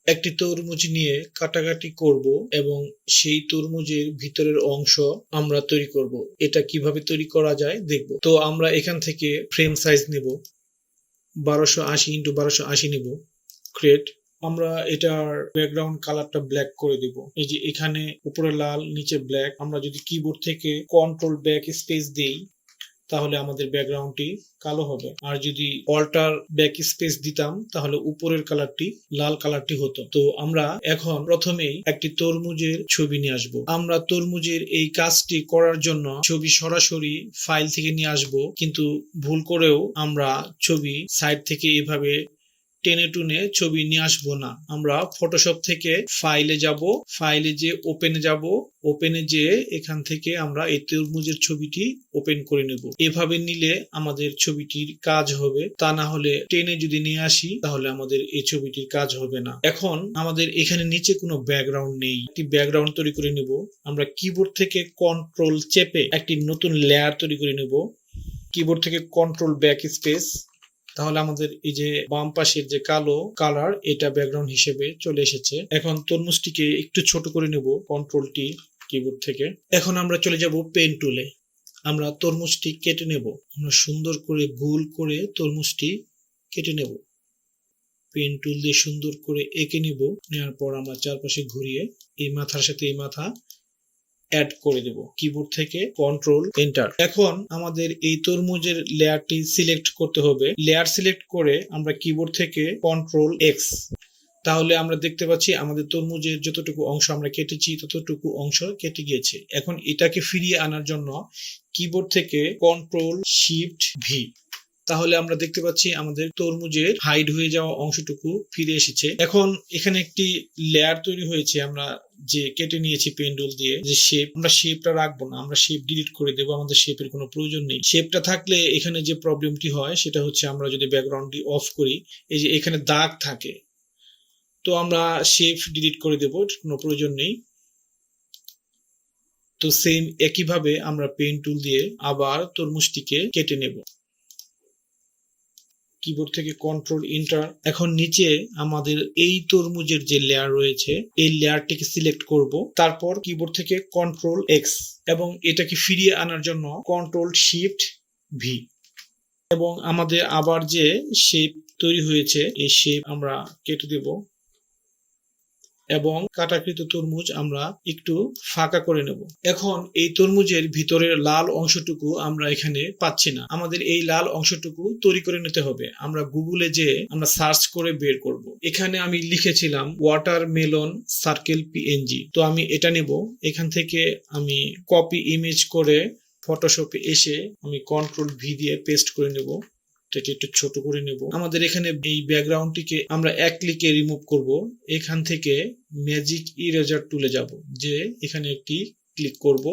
একটি তরমুজ নিয়ে কাটাকাটি করব এবং সেই তরমুজের ভিতরের অংশ আমরা তৈরি করব। এটা কিভাবে তৈরি করা যায় দেখব। তো আমরা এখান থেকে ফ্রেম সাইজ নেব, 1280x1280 নেব ক্রিয়েট। আমরা এটার ব্যাকগ্রাউন্ড কালারটা ব্ল্যাক করে দেব। এই যে এখানে উপরে লাল নিচে ব্ল্যাক। আমরা যদি কিবোর্ড থেকে কন্ট্রোল ব্যাক স্পেস দেই তাহলে আমাদের ব্যাকগ্রাউন্ডটি কালো হবে, আর যদি অল্টার ব্যাক স্পেস দিতাম তাহলে উপরের কালারটি লাল কালারটি হতো। তো আমরা এখন প্রথমেই একটি তরমুজের ছবি নিয়ে আসব। আমরা তরমুজের এই কাজটি করার জন্য ছবি সরাসরি ফাইল থেকে নিয়ে আসব, কিন্তু ভুল করেও আমরা ছবি সাইড থেকে এভাবে টেনে টুনে ছবি নিয়ে আসবো না। আমরা ফটোশপ থেকে ফাইলে যাব, ফাইলে যে ওপেনে যাব, ওপেনে যে এখান থেকে আমরা এই তরমুজের ছবিটি ওপেন করে নেব। এভাবে নিলে আমাদের ছবিটির কাজ হবে, তা না হলে টেনে যদি নিয়ে আসি তাহলে আমাদের এই ছবিটির কাজ হবে না। এখন আমাদের এখানে নিচে কোনো ব্যাকগ্রাউন্ড নেই, একটি ব্যাকগ্রাউন্ড তৈরি করে নেব। আমরা কিবোর্ড থেকে কন্ট্রোল চেপে একটি নতুন লেয়ার তৈরি করে নেব। কিবোর্ড থেকে কন্ট্রোল ব্যাক স্পেস, তাহলে আমাদের এই যে বাম পাশের যে কালো কালার এটা ব্যাকগ্রাউন্ড হিসেবে চলে এসেছে। এখন তরমুজটিকে একটু ছোট করে নেব কন্ট্রোল টি কিবোর্ড থেকে। এখন আমরা চলে যাব পেন টুলে। আমরা তরমুজটি কেটে নেব। আমরা সুন্দর করে গোল করে তরমুজটি কেটে নেব। পেন টুল দিয়ে সুন্দর করে এঁকে নেব। নেওয়ার পর আমরা চারপাশে ঘুরিয়ে এই মাথার সাথে এই মাথা অ্যাড করে দেব। কিবোর্ড থেকে কন্ট্রোল এন্টার। এখন আমাদের এই তরমুজের লেয়ারটি সিলেক্ট করতে হবে। লেয়ার সিলেক্ট করে আমরা কিবোর্ড থেকে কন্ট্রোল এক্স, তাহলে আমরা দেখতে পাচ্ছি আমাদের তরমুজের যতটুকু অংশ আমরা কেটেছি ততটুকু অংশ কেটে গিয়েছে। এখন এটাকে ফিরিয়ে আনার জন্য কিবোর্ড থেকে কন্ট্রোল শিফট ভি, তাহলে আমরা দেখতে পাচ্ছি আমাদের তরমুজের হাইড হয়ে যাওয়া অংশটুকু ফিরে এসেছে। এখন এখানে একটি লেয়ার তৈরি হয়েছে, আমরা যে কেটে নিয়েছি পেন্ডুল দিয়ে যে শেপ, আমরা শেপটা রাখবো না, আমরা শেপ ডিলিট করে দেবো। আমাদের শেপের কোনো প্রয়োজন নেই। শেপটা থাকলে এখানে যে প্রবলেমটি হয় সেটা হচ্ছে আমরা যদি ব্যাকগ্রাউন্ডটি অফ করি, এই যে এখানে দাগ থাকে, তো আমরা শেপ ডিলিট করে দেবো, কোনো প্রয়োজন নেই। তো সেম একইভাবে আমরা পেন টুল দিয়ে আবার তরমুজটিকে কেটে নেব। কিবোর্ড থেকে কন্ট্রোল এন্টার। এখন নিচে আমাদের এই তরমুজের যে লেয়ার রয়েছে এই লেয়ারটিকে সিলেক্ট করব, তারপর কিবোর্ড থেকে কন্ট্রোল এক্স এবং এটাকে ফিরিয়ে আনার জন্য কন্ট্রোল শিফট ভি, এবং আমাদের আবার যে শেপ তৈরি হয়েছে এই শেপ আমরা কেটে দেব এবং কাটাকৃত তরমুজ আমরা একটু ফাঁকা করে নেব। এখন এই তরমুজের ভিতরের লাল অংশটুকু আমরা এখানে পাচ্ছি না, আমাদের এই লাল অংশটুকু তৈরি করে নিতে হবে। আমরা গুগলে যে আমরা সার্চ করে বের করব। এখানে আমি লিখেছিলাম ওয়াটারমেলন সার্কেল পিএনজি, তো আমি এটা নেব। এখান থেকে আমি কপি ইমেজ করে ফটোশপে এসে আমি কন্ট্রোল ভি দিয়ে পেস্ট করে নেব। এটাকে একটু ছোট করে নেব। আমাদের এখানে এই ব্যাকগ্রাউন্ডটিকে আমরা এক ক্লিকে রিমুভ করব। এখান থেকে ম্যাজিক ইরেজার টুলে যাব, যে এখানে একটি ক্লিক করব।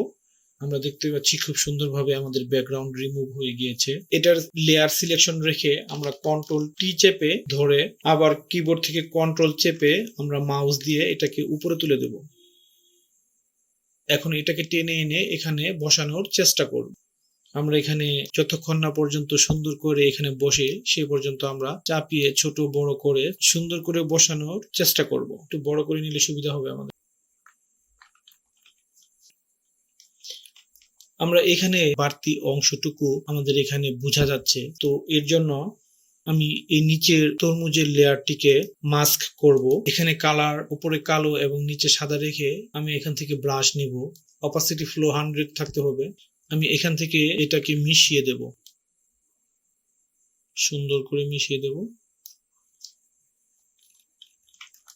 আমরা দেখতে পাচ্ছি খুব সুন্দরভাবে আমাদের ব্যাকগ্রাউন্ড রিমুভ হয়ে গিয়েছে। এটার লেয়ার সিলেকশন রেখে আমরা কন্ট্রোল টি চেপে ধরে আবার কিবোর্ড থেকে কন্ট্রোল চেপে আমরা মাউস দিয়ে এটাকে উপরে তুলে দেব। এখন এটাকে টেনে এনে এখানে বসানোর চেষ্টা করব। আমরা এখানে যতক্ষণ না পর্যন্ত সুন্দর করে এখানে বসে সে পর্যন্ত আমরা চাপিয়ে ছোট বড় করে সুন্দর করে বসানোর চেষ্টা করব। একটু বড় করে নিলে সুবিধা হবে আমাদের। আমরা এখানে বাড়তি অংশটুকু আমাদের এখানে বোঝা যাচ্ছে, তো এর জন্য আমি এই নিচের তরমুজের লেয়ারটিকে মাস্ক করব। এখানে কালার উপরে কালো এবং নিচে সাদা রেখে আমি এখান থেকে ব্রাশ নিব। অপাসিটি ফ্লো 100 থাকতে হবে। আমি এখান থেকে এটাকে মিশিয়ে দেব, সুন্দর করে মিশিয়ে দেব।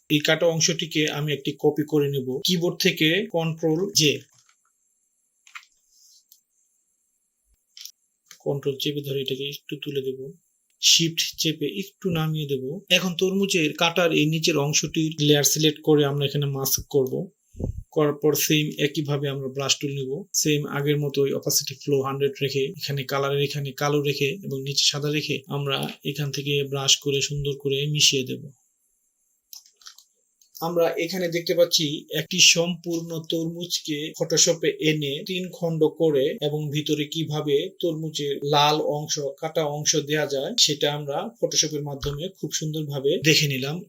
এই কাটা অংশটিকে আমি একটি কপি করে নেব। কিবোর্ড থেকে কন্ট্রোল জে, কন্ট্রোল চেপে ধরে এটাকে একটু তুলে দেব, শিফট চেপে একটু নামিয়ে দেব। এখন তরমুজের কাটার এই নিচের অংশটির লেয়ার সিলেক্ট করে আমরা এখানে মাস্ক করব। করার পর সেম একইভাবে আমরা ব্রাশ টুল নিব, সেম আগের মতোই অপাসিটি ফ্লো 100 রেখে এখানে কালারের এখানে কালো রেখে এবং নিচে সাদা রেখে আমরা এখান থেকে ব্রাশ করে সুন্দর করে মিশিয়ে দেব। আমরা এখানে দেখতে পাচ্ছি একটি সম্পূর্ণ তরমুজকে ফটোশপে এনে 3 খণ্ড করে এবং ভিতরে কিভাবে তরমুজের লাল অংশ কাটা অংশ দেয়া যায় সেটা আমরা ফটোশপের মাধ্যমে খুব সুন্দরভাবে দেখে নিলাম।